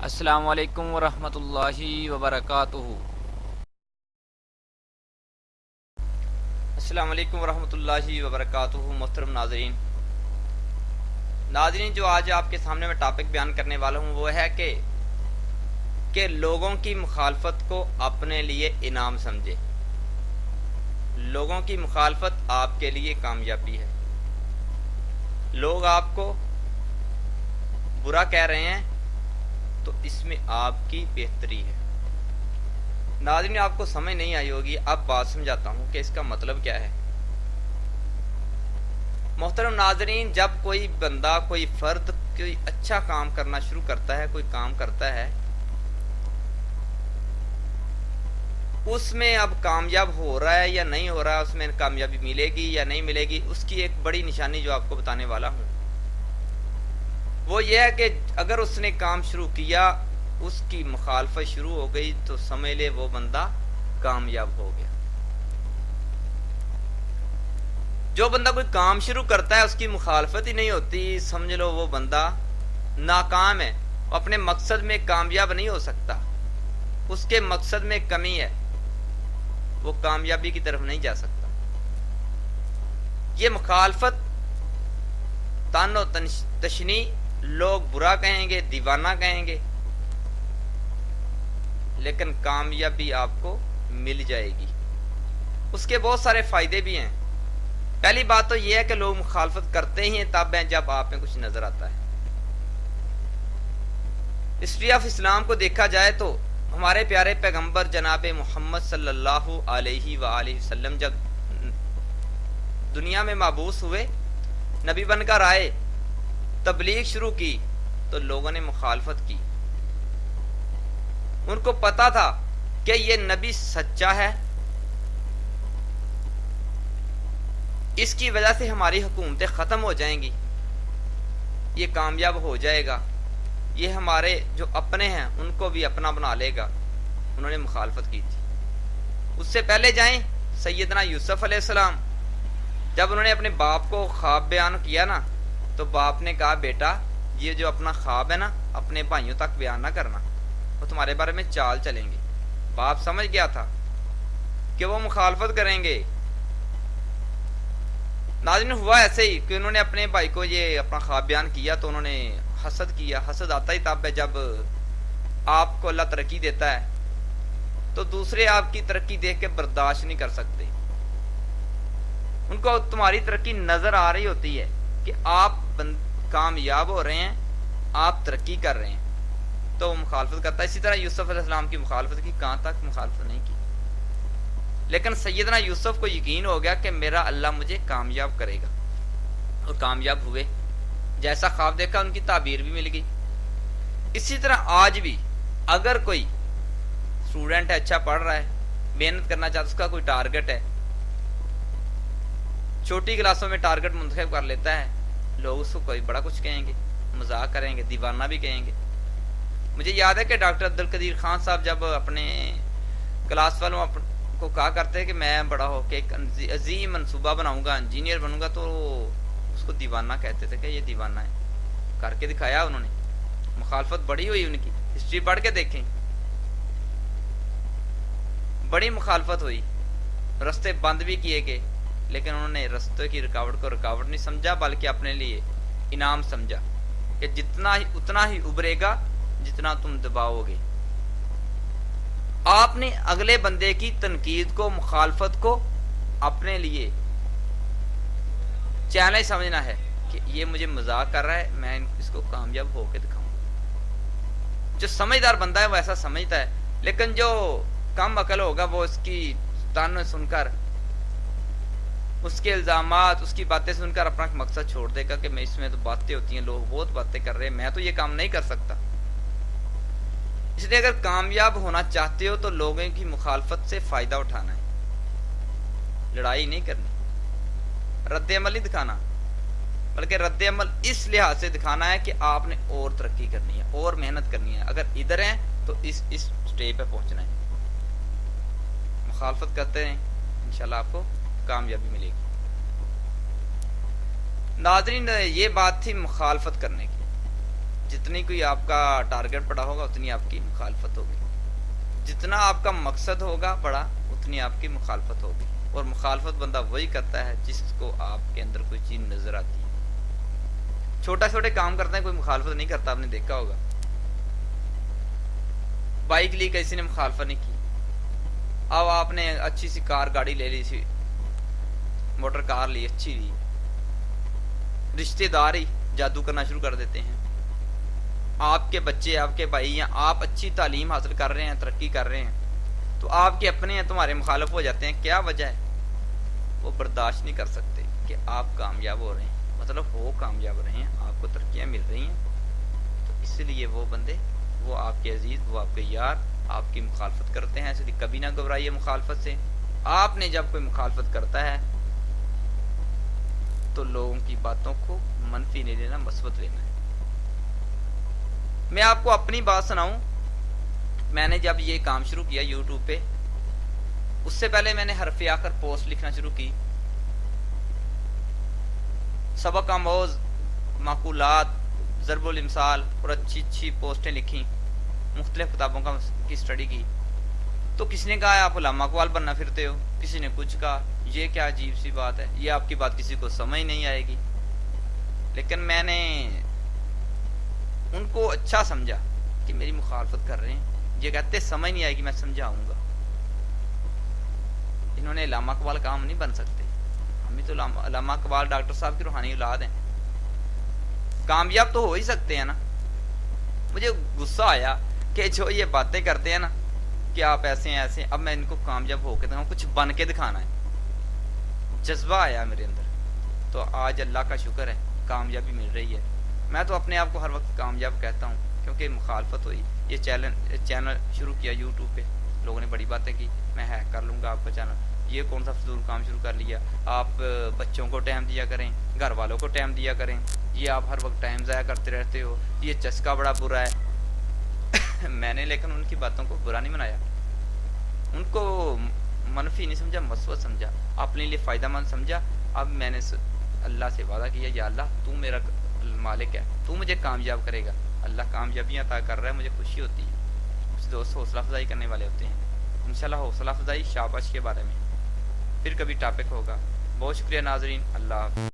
السلام علیکم ورحمۃ اللہ وبرکاتہ۔ السلام علیکم ورحمۃ اللہ وبرکاتہ۔ محترم ناظرین جو آج آپ کے سامنے میں ٹاپک بیان کرنے والا ہوں وہ ہے کہ لوگوں کی مخالفت کو اپنے لیے انعام سمجھے۔ لوگوں کی مخالفت آپ کے لیے کامیابی ہے۔ لوگ آپ کو برا کہہ رہے ہیں تو اس میں آپ کی بہتری ہے۔ ناظرین آپ کو سمجھ نہیں آئی ہوگی، اب بات سمجھاتا ہوں کہ اس کا مطلب کیا ہے۔ محترم ناظرین، جب کوئی بندہ، کوئی فرد کوئی اچھا کام کرنا شروع کرتا ہے، کوئی کام کرتا ہے، اس میں اب کامیاب ہو رہا ہے یا نہیں ہو رہا، اس میں کامیابی ملے گی یا نہیں ملے گی، اس کی ایک بڑی نشانی جو آپ کو بتانے والا ہوں وہ یہ ہے کہ اگر اس نے کام شروع کیا، اس کی مخالفت شروع ہو گئی تو سمجھ لے وہ بندہ کامیاب ہو گیا۔ جو بندہ کوئی کام شروع کرتا ہے اس کی مخالفت ہی نہیں ہوتی، سمجھ لو وہ بندہ ناکام ہے، وہ اپنے مقصد میں کامیاب نہیں ہو سکتا، اس کے مقصد میں کمی ہے، وہ کامیابی کی طرف نہیں جا سکتا۔ یہ مخالفت تن و تشنی، لوگ برا کہیں گے، دیوانہ کہیں گے، لیکن کامیابی آپ کو مل جائے گی۔ اس کے بہت سارے فائدے بھی ہیں۔ پہلی بات تو یہ ہے کہ لوگ مخالفت کرتے ہی ہیں تب ہیں جب آپ میں کچھ نظر آتا ہے۔ ہسٹری آف اسلام کو دیکھا جائے تو ہمارے پیارے پیغمبر جناب محمد صلی اللہ علیہ وآلہ وسلم جب دنیا میں مبعوث ہوئے، نبی بن کر آئے، تبلیغ شروع کی تو لوگوں نے مخالفت کی۔ ان کو پتا تھا کہ یہ نبی سچا ہے، اس کی وجہ سے ہماری حکومتیں ختم ہو جائیں گی، یہ کامیاب ہو جائے گا، یہ ہمارے جو اپنے ہیں ان کو بھی اپنا بنا لے گا۔ انہوں نے مخالفت کی تھی۔ اس سے پہلے جائیں سیدنا یوسف علیہ السلام، جب انہوں نے اپنے باپ کو خواب بیان کیا نا تو باپ نے کہا بیٹا یہ جو اپنا خواب ہے نا اپنے بھائیوں تک بیان نہ کرنا، وہ تمہارے بارے میں چال چلیں گے۔ باپ سمجھ گیا تھا کہ وہ مخالفت کریں گے۔ ناظرین ہوا ایسے ہی کہ انہوں نے اپنے بھائی کو یہ اپنا خواب بیان کیا تو انہوں نے حسد کیا۔ حسد آتا ہی تب ہے جب آپ کو اللہ ترقی دیتا ہے تو دوسرے آپ کی ترقی دیکھ کے برداشت نہیں کر سکتے۔ ان کو تمہاری ترقی نظر آ رہی ہوتی ہے کہ آپ کامیاب ہو رہے ہیں، آپ ترقی کر رہے ہیں، تو وہ مخالفت کرتا ہے۔ اسی طرح یوسف علیہ السلام کی مخالفت کی، کہاں تک مخالفت نہیں کی، لیکن سیدنا یوسف کو یقین ہو گیا کہ میرا اللہ مجھے کامیاب کرے گا، اور کامیاب ہوئے۔ جیسا خواب دیکھا ان کی تعبیر بھی مل گئی۔ اسی طرح آج بھی اگر کوئی اسٹوڈنٹ ہے، اچھا پڑھ رہا ہے، محنت کرنا چاہتا ہے، اس کا کوئی ٹارگٹ ہے، چھوٹی کلاسوں میں ٹارگٹ منتخب کر لیتا ہے، لوگ اس کو کوئی بڑا کچھ کہیں گے، مذاق کریں گے، دیوانہ بھی کہیں گے۔ مجھے یاد ہے کہ ڈاکٹر عبدالقدیر خان صاحب جب اپنے کلاس والوں کو کہا کرتے کہ میں بڑا ہو کے ایک عظیم منصوبہ بناؤں گا، انجینئر بنوں گا، تو اس کو دیوانہ کہتے تھے کہ یہ دیوانہ ہے۔ کر کے دکھایا انہوں نے، مخالفت بڑی ہوئی ان کی، ہسٹری پڑھ کے دیکھیں، بڑی مخالفت ہوئی، رستے بند بھی کیے گئے، لیکن انہوں نے رستے کی رکاوٹ کو رکاوٹ نہیں سمجھا بلکہ اپنے لیے انعام سمجھا کہ جتنا ہی اتنا ہی ابھرے گا جتنا تم دباؤ گے۔ آپ نے اگلے بندے کی تنقید کو، مخالفت کو اپنے لیے چیلنج سمجھنا ہے کہ یہ مجھے مذاق کر رہا ہے، میں اس کو کامیاب ہو کے دکھاؤں۔ جو سمجھدار بندہ ہے وہ ایسا سمجھتا ہے، لیکن جو کم عقل ہوگا وہ اس کی تان سن کر، اس کے الزامات، اس کی باتیں سن کر اپنا مقصد چھوڑ دے گا کہ میں اس میں تو باتیں ہوتی ہیں، لوگ بہت باتیں کر رہے ہیں، میں تو یہ کام نہیں کر سکتا۔ اس لیے اگر کامیاب ہونا چاہتے ہو تو لوگوں کی مخالفت سے فائدہ اٹھانا ہے، لڑائی نہیں کرنی، رد عمل نہیں دکھانا، بلکہ رد عمل اس لحاظ سے دکھانا ہے کہ آپ نے اور ترقی کرنی ہے، اور محنت کرنی ہے، اگر ادھر ہیں تو اس سٹیج پہ پہنچنا ہے۔ مخالفت کرتے ہیں، انشاءاللہ آپ کو کامیابی ملے گی۔ ناظرین یہ بات تھی مخالفت کرنے کی۔ جتنی کوئی آپ کا ٹارگٹ بڑا ہوگا اتنی آپ کی مخالفت ہوگی، جتنا آپ کا مقصد ہوگا بڑا اتنی آپ کی مخالفت ہوگی، اور مخالفت بندہ وہی کرتا ہے جس کو آپ کے اندر کوئی چیز نظر آتی ہے۔ چھوٹا چھوٹے کام کرتے ہیں کوئی مخالفت نہیں کرتا، آپ نے دیکھا ہوگا، بائک لی کسی نے مخالفت نہیں کی، اب آپ نے اچھی سی کار گاڑی لے لی سی، موٹر کار لی اچھی لی، رشتے دار ہی جادو کرنا شروع کر دیتے ہیں، آپ کے بچے آپ کے بھائی ہیں، آپ اچھی تعلیم حاصل کر رہے ہیں، ترقی کر رہے ہیں، تو آپ کے اپنے ہیں تمہارے مخالف ہو جاتے ہیں، کیا وجہ ہے؟ وہ برداشت نہیں کر سکتے کہ آپ کامیاب ہو رہے ہیں، مطلب وہ کامیاب رہے ہیں، آپ کو ترقیاں مل رہی ہیں، تو اس لیے وہ بندے، وہ آپ کے عزیز، وہ آپ کے یار آپ کی مخالفت کرتے ہیں، اس لیے کبھی نہ گھبرائیے مخالفت سے۔ آپ نے جب کوئی مخالفت کرتا ہے تو لوگوں کی باتوں کو منفی نہیں لینا، مثبت لینا ہے۔ میں آپ کو اپنی بات سناؤں، میں نے جب یہ کام شروع کیا یوٹیوب پہ، اس سے پہلے میں نے حرف آخر پوسٹ لکھنا شروع کی، سبق آموز معقولات، ضرب الامثال اور اچھی اچھی پوسٹیں لکھی، مختلف کتابوں کی اسٹڈی کی، تو کسی نے کہا آپ علامہ اقبال بننا پھرتے ہو، کسی نے کچھ کہا، یہ کیا عجیب سی بات ہے، یہ آپ کی بات کسی کو سمجھ نہیں آئے گی، لیکن میں نے ان کو اچھا سمجھا کہ میری مخالفت کر رہے ہیں، یہ کہتے سمجھ نہیں آئے گی میں سمجھاؤں گا، انہوں نے علامہ اقبال کا ہم نہیں بن سکتے، ہم بھی تو علامہ اقبال ڈاکٹر صاحب کی روحانی اولاد ہیں، کامیاب تو ہو ہی سکتے ہیں نا۔ مجھے غصہ آیا کہ جو یہ باتیں کرتے ہیں نا کہ آپ ایسے ہیں ایسے ہیں، اب میں ان کو کامیاب ہو کے دکھاؤں، کچھ بن کے دکھانا ہے، جذبہ آیا میرے اندر، تو آج اللہ کا شکر ہے کامیابی مل رہی ہے۔ میں تو اپنے آپ کو ہر وقت کامیاب کہتا ہوں، کیونکہ مخالفت ہوئی، یہ چینل شروع کیا یوٹیوب پہ، لوگوں نے بڑی باتیں کی، میں ہیک کر لوں گا آپ کا چینل، یہ کون سا فضول کام شروع کر لیا، آپ بچوں کو ٹائم دیا کریں، گھر والوں کو ٹائم دیا کریں، یہ آپ ہر وقت ٹائم ضائع کرتے رہتے ہو، یہ چسکا بڑا برا ہے۔ میں نے لیکن ان کی باتوں کو برا نہیں بنایا، ان کو منفی نہیں سمجھا، مثبت سمجھا، اپنے لیے فائدہ مند سمجھا۔ اب میں نے اللہ سے وعدہ کیا، یا اللہ تو میرا مالک ہے، تو مجھے کامیاب کرے گا، اللہ کامیابیاں عطا کر رہا ہے، مجھے خوشی ہوتی ہے، کچھ دوست حوصلہ افزائی کرنے والے ہوتے ہیں، انشاءاللہ حوصلہ افزائی شاباش کے بارے میں پھر کبھی ٹاپک ہوگا۔ بہت شکریہ ناظرین، اللہ حافظ۔